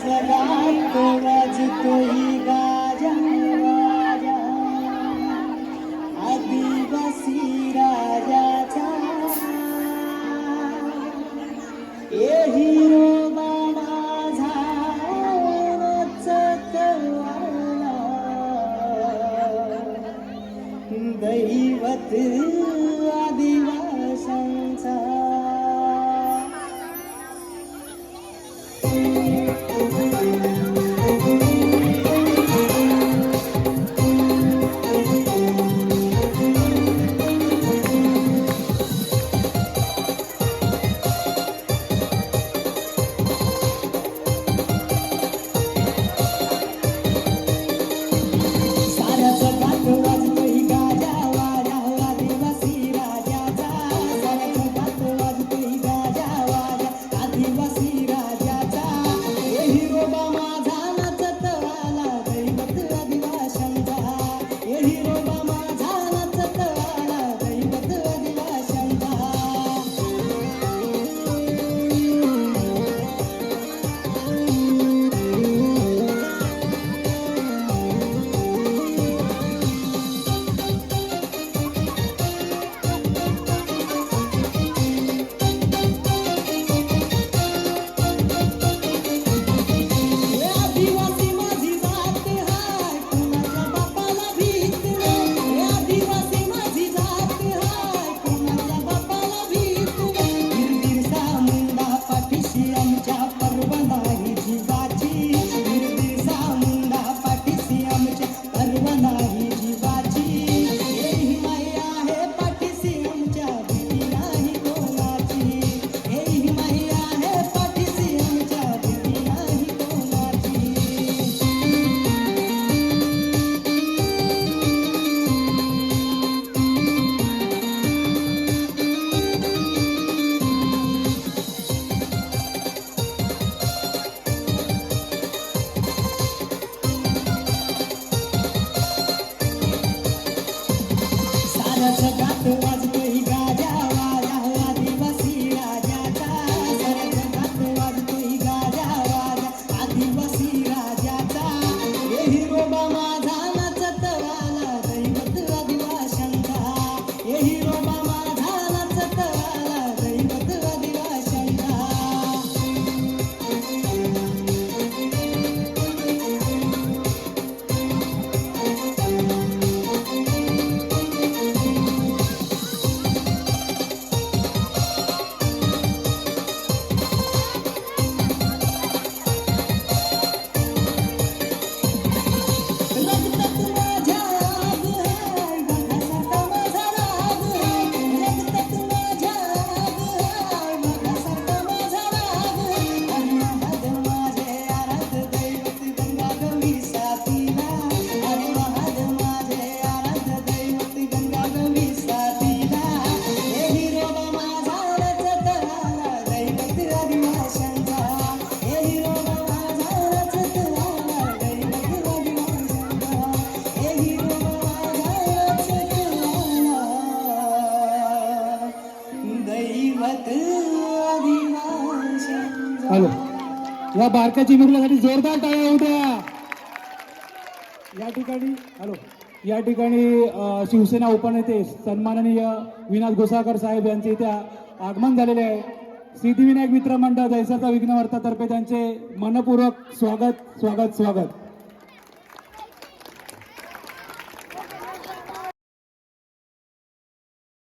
सगात वाजतोय गाजा वाजा आदिवासी राजाचा ए हिरो माझा चकवाला दैवत आदिवासांचा जगात वाजतोय गाजा वाजा आदिवासी राजाचा साऱ्या जगात वाजतोय गाजा वाजा आदिवासी राजाचा हे हिरोबा माझा नाचतवाला दैवत आदिवाशांचा हे हिरोबा माझा नाचतवाला दैवत आदिवाशांचा हॅलो, या बारक्या चिमुकल्यासाठी जोरदार टाळ्या होऊ द्या. या ठिकाणी शिवसेना उपनेते सन्माननीय विनाथ घोसाळकर साहेब यांचे इथे आगमन झालेले आहे. सिद्धिविनायक मित्र मंडळ जैसाचा विघ्नहर्ता तर्फे त्यांचे मनपूर्वक स्वागत.